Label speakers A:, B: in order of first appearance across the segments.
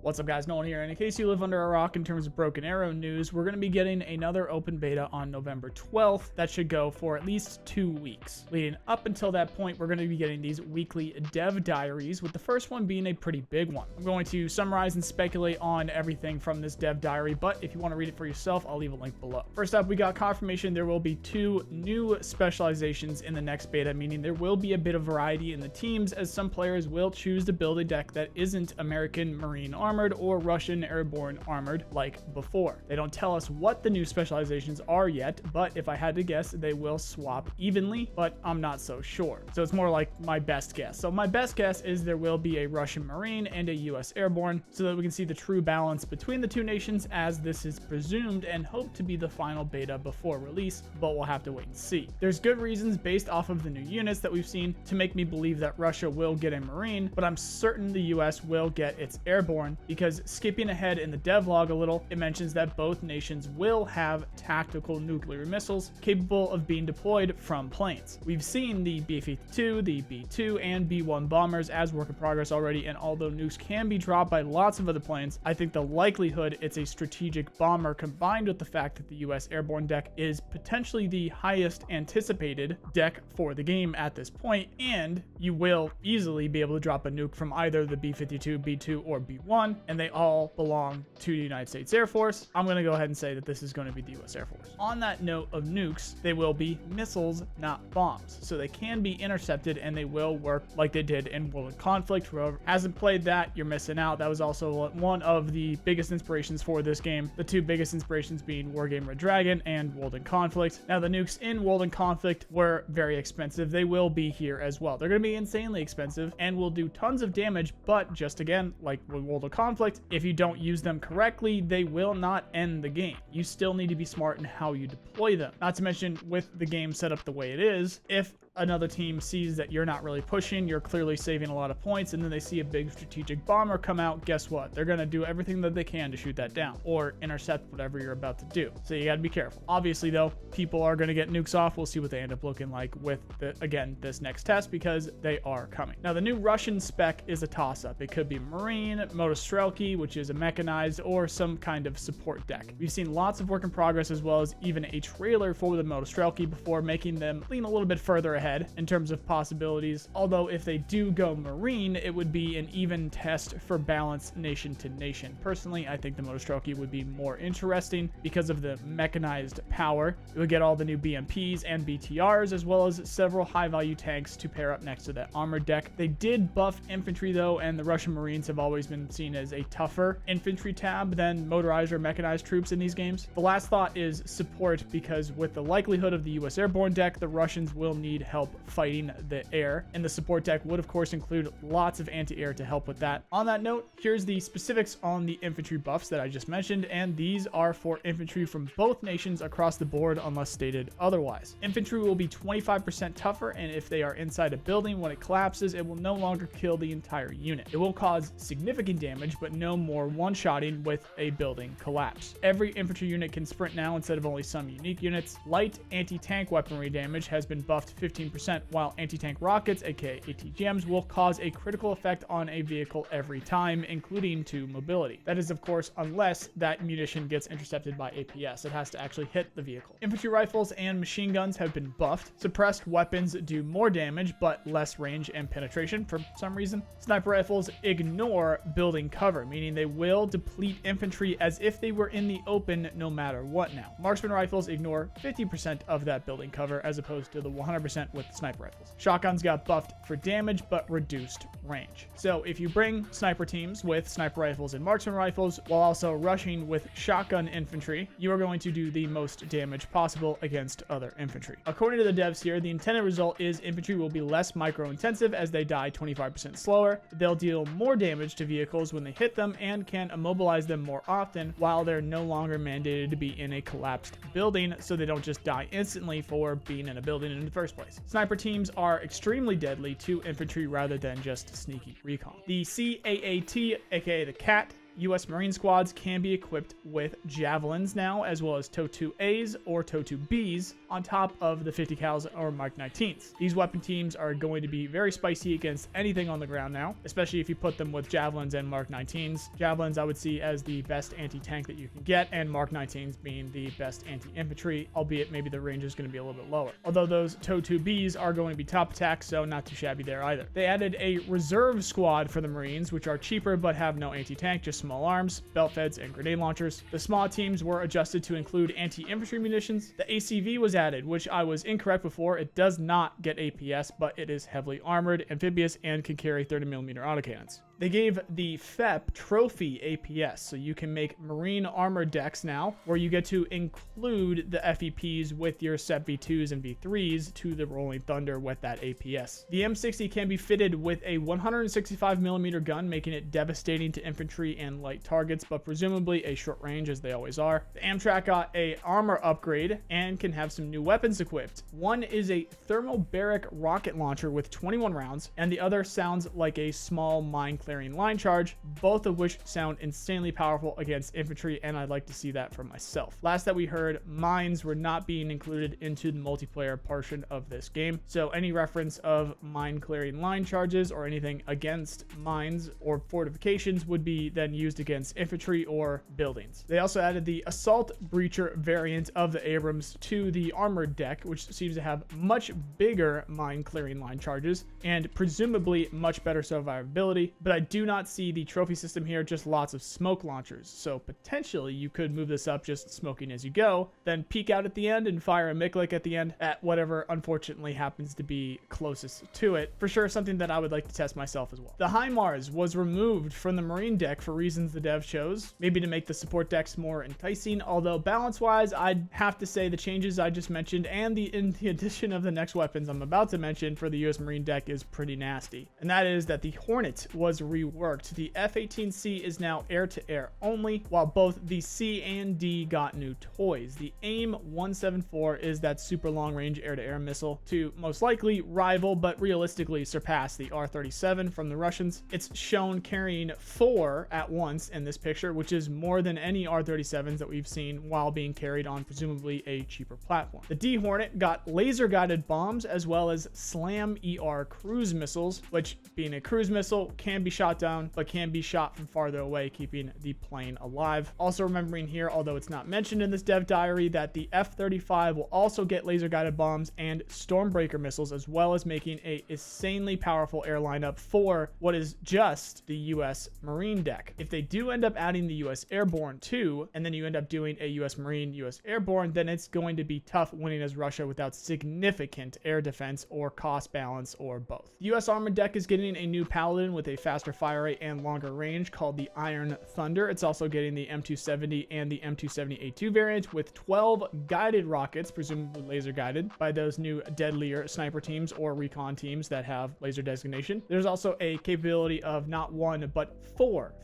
A: What's up guys, Nolan here, and in case you live under a rock in terms of Broken Arrow news, we're going to be getting another open beta on November 12th that should go for at least 2 weeks. Leading up until that point, we're going to be getting these weekly dev diaries, with the first one being a pretty big one. I'm going to summarize and speculate on everything from this dev diary, but if you want to read it for yourself, I'll leave a link below. First up, we got confirmation there will be 2 new specializations in the next beta, meaning there will be a bit of variety in the teams, as some players will choose to build a deck that isn't American Marine Armored or Russian Airborne Armored like before. They don't tell us what the new specializations are yet, but if I had to guess, they will swap evenly, but I'm not so sure. So it's more like my best guess. So my best guess is there will be a Russian Marine and a US Airborne, so that we can see the true balance between the two nations, as this is presumed and hoped to be the final beta before release, but we'll have to wait and see. There's good reasons based off of the new units that we've seen to make me believe that Russia will get a Marine, but I'm certain the US will get its Airborne, because skipping ahead in the devlog a little, it mentions that both nations will have tactical nuclear missiles capable of being deployed from planes. We've seen the B-52, the B-2, and B-1 bombers as work in progress already, and although nukes can be dropped by lots of other planes, I think the likelihood it's a strategic bomber, combined with the fact that the US Airborne deck is potentially the highest anticipated deck for the game at this point, and you will easily be able to drop a nuke from either the B-52, B-2, or B-1, and they all belong to the United States Air Force. I'm going to go ahead and say that this is going to be the US Air Force. On that note of nukes, they will be missiles, not bombs. So they can be intercepted and they will work like they did in World of Conflict. Whoever hasn't played that, you're missing out. That was also one of the biggest inspirations for this game. The 2 biggest inspirations being Wargame Red Dragon and World in Conflict. Now the nukes in World in Conflict were very expensive. They will be here as well. They're going to be insanely expensive and will do tons of damage, but just again, like with World of Conflict, if you don't use them correctly, they will not end the game. You still need to be smart in how you deploy them. Not to mention, with the game set up the way it is, if another team sees that you're not really pushing, you're clearly saving a lot of points, and then they see a big strategic bomber come out, guess what? They're going to do everything that they can to shoot that down or intercept whatever you're about to do. So you got to be careful. Obviously though, people are going to get nukes off. We'll see what they end up looking like with this next test, because they are coming. Now the new Russian spec is a toss-up. It could be Marine, Motostrelki, which is a mechanized, or some kind of support deck. We've seen lots of work in progress, as well as even a trailer for the Motostrelki before, making them lean a little bit further ahead in terms of possibilities. Although if they do go Marine, it would be an even test for balance nation to nation. Personally, I think the Motostrelki would be more interesting because of the mechanized power. You would get all the new BMPs and BTRs, as well as several high value tanks to pair up next to that armored deck. They did buff infantry though, and the Russian Marines have always been seen as a tougher infantry tab than motorized or mechanized troops in these games. The last thought is support, because with the likelihood of the US Airborne deck, the Russians will need help fighting the air, and the support deck would of course include lots of anti-air to help with that. On that note, here's the specifics on the infantry buffs that I just mentioned, and these are for infantry from both nations across the board unless stated otherwise. Infantry will be 25% tougher, and if they are inside a building when it collapses, it will no longer kill the entire unit. It will cause significant damage, but no more one-shotting with a building collapse. Every infantry unit can sprint now instead of only some unique units. Light anti-tank weaponry damage has been buffed 15%, while anti-tank rockets, aka ATGMs, will cause a critical effect on a vehicle every time, including to mobility. That is of course unless that munition gets intercepted by APS. It has to actually hit the vehicle. Infantry rifles and machine guns have been buffed. Suppressed weapons do more damage but less range and penetration for some reason. Sniper rifles ignore building cover, meaning they will deplete infantry as if they were in the open no matter what now. Marksman rifles ignore 50% of that building cover as opposed to the 100% with sniper rifles. Shotguns got buffed for damage but reduced range. So if you bring sniper teams with sniper rifles and marksman rifles while also rushing with shotgun infantry, you are going to do the most damage possible against other infantry. According to the devs here, the intended result is infantry will be less micro intensive as they die 25% slower. They'll deal more damage to vehicles when they hit them and can immobilize them more often, while they're no longer mandated to be in a collapsed building, so they don't just die instantly for being in a building in the first place. Sniper teams are extremely deadly to infantry rather than just sneaky recon. The CAAT, aka the CAT, U.S. Marine squads can be equipped with javelins now, as well as TOW-2As or TOW-2Bs on top of the 50 cals or Mark 19s. These weapon teams are going to be very spicy against anything on the ground now, especially if you put them with javelins and Mark 19s. Javelins I would see as the best anti-tank that you can get, and Mark 19s being the best anti-infantry, albeit maybe the range is going to be a little bit lower. Although those TOW-2Bs are going to be top attack, so not too shabby there either. They added a reserve squad for the Marines, which are cheaper but have no anti-tank, just small arms, belt feds, and grenade launchers. The SMAW teams were adjusted to include anti-infantry munitions. The ACV was added, which I was incorrect before. It does not get APS, but it is heavily armored, amphibious, and can carry 30mm autocannons. They gave the FEP trophy APS, so you can make Marine armor decks now, where you get to include the FEPs with your SEP V2s and V3s to the Rolling Thunder with that APS. The M60 can be fitted with a 165mm gun, making it devastating to infantry and light targets, but presumably a short range as they always are. The Amtrak got a armor upgrade and can have some new weapons equipped. One is a thermobaric rocket launcher with 21 rounds, and the other sounds like a small mine clearing line charge, both of which sound insanely powerful against infantry, and I'd like to see that for myself. Last that we heard, mines were not being included into the multiplayer portion of this game, so any reference of mine clearing line charges or anything against mines or fortifications would be then used against infantry or buildings. They also added the assault breacher variant of the Abrams to the armored deck, which seems to have much bigger mine clearing line charges and presumably much better survivability, but I do not see the trophy system here, just lots of smoke launchers. So potentially you could move this up just smoking as you go, then peek out at the end and fire a Miklik at the end at whatever unfortunately happens to be closest to it. For sure, something that I would like to test myself as well. The HIMARS was removed from the Marine deck for reasons the dev chose, maybe to make the support decks more enticing, although balance-wise, I'd have to say the changes I just mentioned and the addition of the next weapons I'm about to mention for the US Marine deck is pretty nasty. And that is that the Hornet was reworked. The F-18C is now air-to-air only, while both the C and D got new toys. The AIM-174 is that super long-range air-to-air missile to most likely rival, but realistically surpass the R-37 from the Russians. It's shown carrying 4 at once in this picture, which is more than any R-37s that we've seen while being carried on presumably a cheaper platform. The D Hornet got laser-guided bombs as well as SLAM-ER cruise missiles, which, being a cruise missile, can be shot down, but can be shot from farther away, keeping the plane alive. Also remembering here, although it's not mentioned in this dev diary, that the F-35 will also get laser-guided bombs and Stormbreaker missiles, as well as making a insanely powerful air lineup for what is just the US Marine deck. If they do end up adding the US Airborne too, and then you end up doing a US Marine, US Airborne, then it's going to be tough winning as Russia without significant air defense or cost balance or both. The US Armored deck is getting a new Paladin with a faster fire rate and longer range called the Iron Thunder. It's also getting the M270 and the M270A2 variant with 12 guided rockets, presumably laser guided, by those new deadlier sniper teams or recon teams that have laser designation. There's also a capability of not one, but four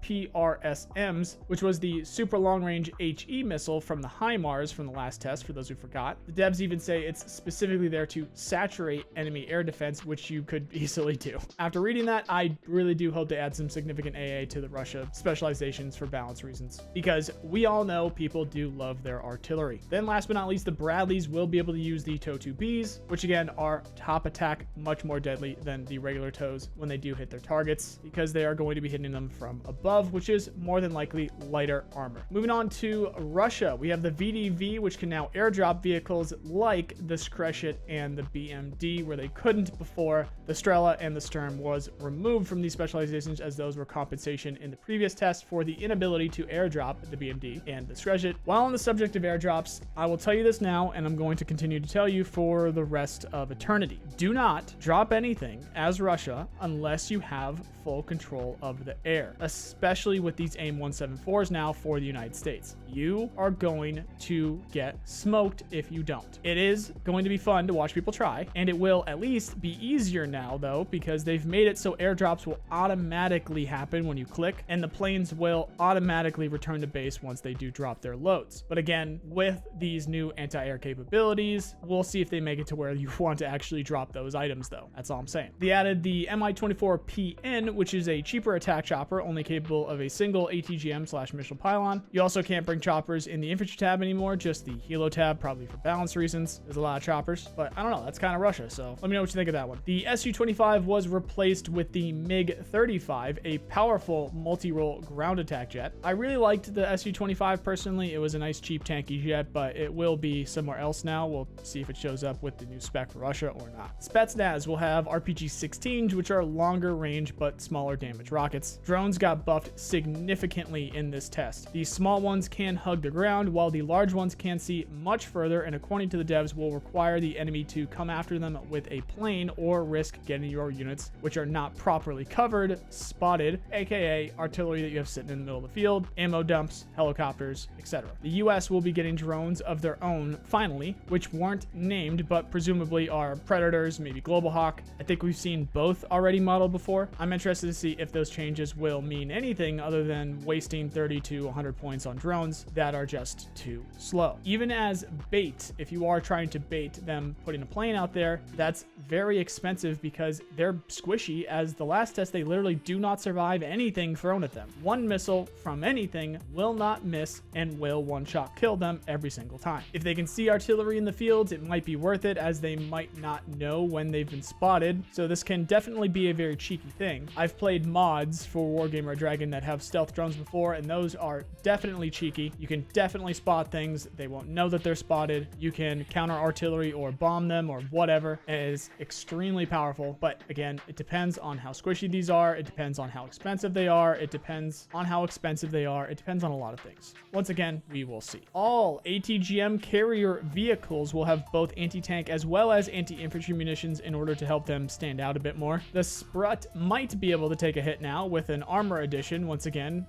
A: PRSMs, which was the super long range HE missile from the HIMARS from the last test, for those who forgot. The devs even say it's specifically there to saturate enemy air defense, which you could easily do. After reading that, I really do hope to add some significant AA to the Russia specializations for balance reasons, because we all know people do love their artillery. Then last but not least, the Bradleys will be able to use the TOW-2Bs, which again are top attack, much more deadly than the regular TOWs when they do hit their targets, because they are going to be hitting them from above, which is more than likely lighter armor. Moving on to Russia, we have the VDV, which can now airdrop vehicles like the Skreshet and the BMD, where they couldn't before. The Strela and the Sturm was removed from these specializations, as those were compensation in the previous test for the inability to airdrop the BMD and the Skreshet. While on the subject of airdrops, I will tell you this now, and I'm going to continue to tell you for the rest of eternity. Do not drop anything as Russia unless you have full control of the air, especially with these AIM-174s now for the United States. You are going to get smoked if you don't. It is going to be fun to watch people try, and it will at least be easier now, though, because they've made it so airdrops drops will automatically happen when you click, and the planes will automatically return to base once they do drop their loads. But again, with these new anti-air capabilities, we'll see if they make it to where you want to actually drop those items though. That's all I'm saying. They added the Mi-24PN, which is a cheaper attack chopper, only capable of a single ATGM/missile pylon. You also can't bring choppers in the infantry tab anymore, just the helo tab, probably for balance reasons. There's a lot of choppers, but I don't know, that's kind of Russia, so let me know what you think of that one. The Su-25 was replaced with the MiG-35, a powerful multi-role ground attack jet. I really liked the Su-25 personally. It was a nice cheap tanky jet, but it will be somewhere else now. We'll see if it shows up with the new spec for Russia or not. Spetsnaz will have RPG-16s, which are longer range but smaller damage rockets. Drones got buffed significantly in this test. The small ones can hug the ground, while the large ones can see much further, and according to the devs, will require the enemy to come after them with a plane or risk getting your units, which are not properly covered, spotted, aka artillery that you have sitting in the middle of the field, ammo dumps, helicopters, etc. The US will be getting drones of their own finally, which weren't named but presumably are Predators, maybe Global Hawk. I think we've seen both already modeled before. I'm interested to see if those changes will mean anything other than wasting 30 to 100 points on drones that are just too slow. Even as bait, if you are trying to bait them putting a plane out there, that's very expensive because they're squishy. As the last test, they literally do not survive anything thrown at them. One missile from anything will not miss and will one-shot kill them every single time. If they can see artillery in the fields, it might be worth it, as they might not know when they've been spotted, so this can definitely be a very cheeky thing. I've played mods for Wargamer Dragon that have stealth drones before, and those are definitely cheeky. You can definitely spot things. They won't know that they're spotted. You can counter artillery or bomb them or whatever. It is extremely powerful, but again, it depends on how squishy these are. It depends on how expensive they are. It depends on how expensive they are. It depends on a lot of things. Once again, we will see. All ATGM carrier vehicles will have both anti-tank as well as anti-infantry munitions in order to help them stand out a bit more. The Sprut might be able to take a hit now with an armor addition. Once again,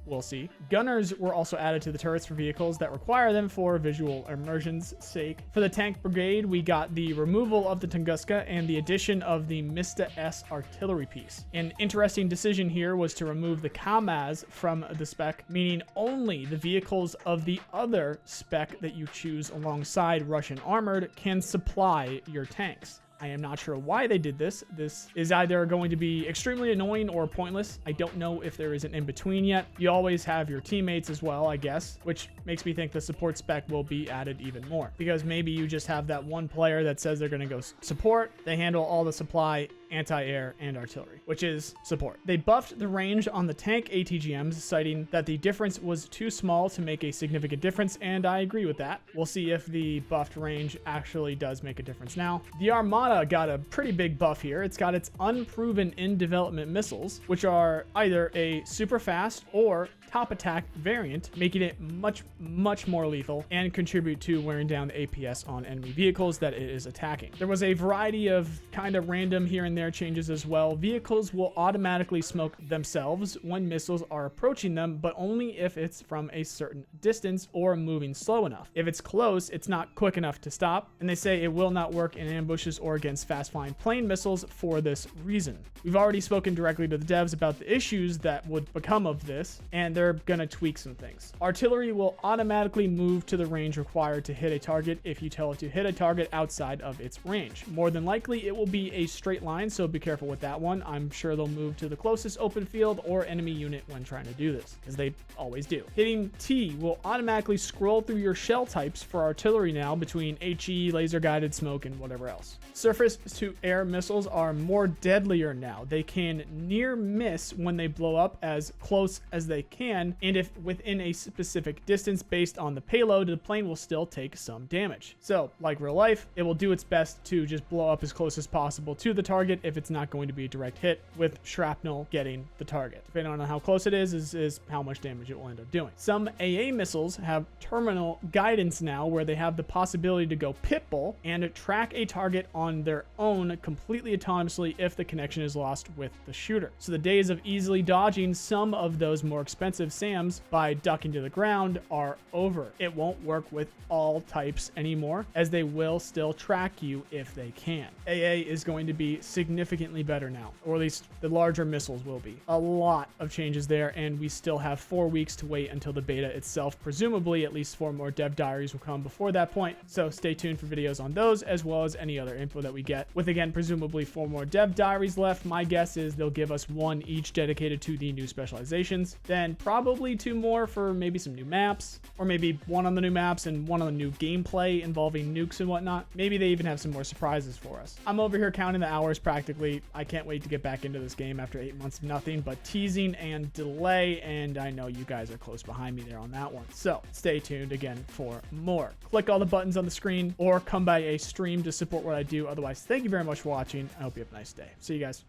A: we'll see. Gunners were also added to the turrets for vehicles that require them for visual immersion's sake. For the tank brigade, we got the removal of the Tunguska and the addition of the Mista S artillery piece. An interesting decision here was to remove the Kamaz from the spec, meaning only the vehicles of the other spec that you choose alongside Russian armored can supply your tanks. I am not sure why they did this. This is either going to be extremely annoying or pointless. I don't know if there is an in-between yet. You always have your teammates as well, I guess, which makes me think the support spec will be added even more. Because maybe you just have that one player that says they're going to go support. They handle all the supply, anti-air, and artillery, which is support. They buffed the range on the tank ATGMs, citing that the difference was too small to make a significant difference, and I agree with that. We'll see if the buffed range actually does make a difference now. The Armada got a pretty big buff here. It's got its unproven in development missiles, which are either a super fast or top attack variant, making it much more lethal and contribute to wearing down the APS on enemy vehicles that it is attacking. There was a variety of kind of random here and there changes as well. Vehicles will automatically smoke themselves when missiles are approaching them, but only if it's from a certain distance or moving slow enough. If it's close, it's not quick enough to stop, and they say it will not work in ambushes or against fast-flying plane missiles for this reason. We've already spoken directly to the devs about the issues that would become of this, and they're gonna tweak some things. Artillery will automatically move to the range required to hit a target if you tell it to hit a target outside of its range. More than likely, it will be a straight line, so be careful with that one. I'm sure they'll move to the closest open field or enemy unit when trying to do this, because they always do. Hitting T will automatically scroll through your shell types for artillery now between HE, laser guided smoke, and whatever else. Surface to air missiles are more deadlier now. They can near miss when they blow up as close as they can, and if within a specific distance based on the payload, the plane will still take some damage. So, like real life, it will do its best to just blow up as close as possible to the target if it's not going to be a direct hit, with shrapnel getting the target. Depending on how close it is how much damage it will end up doing. Some AA missiles have terminal guidance now, where they have the possibility to go pitbull and track a target on their own completely autonomously if the connection is lost with the shooter. So the days of easily dodging some of those more expensive SAMs by ducking to the ground are over. It won't work with all types anymore, as they will still track you if they can. AA is going to be significant significantly better now, or at least the larger missiles will be. A lot of changes there, and we still have 4 weeks to wait until the beta itself. Presumably at least 4 more dev diaries will come before that point, so stay tuned for videos on those as well as any other info that we get. With, again, presumably 4 more dev diaries left, my guess is they'll give us 1 each dedicated to the new specializations, then probably 2 more for maybe some new maps, or maybe 1 on the new maps and 1 on the new gameplay involving nukes and whatnot. Maybe they even have some more surprises for us. I'm over here counting the hours practically. I can't wait to get back into this game after 8 months of nothing but teasing and delay, and I know you guys are close behind me there on that one. So stay tuned again for more. Click all the buttons on the screen or come by a stream to support what I do. Otherwise, thank you very much for watching. I hope you have a nice day. See you guys.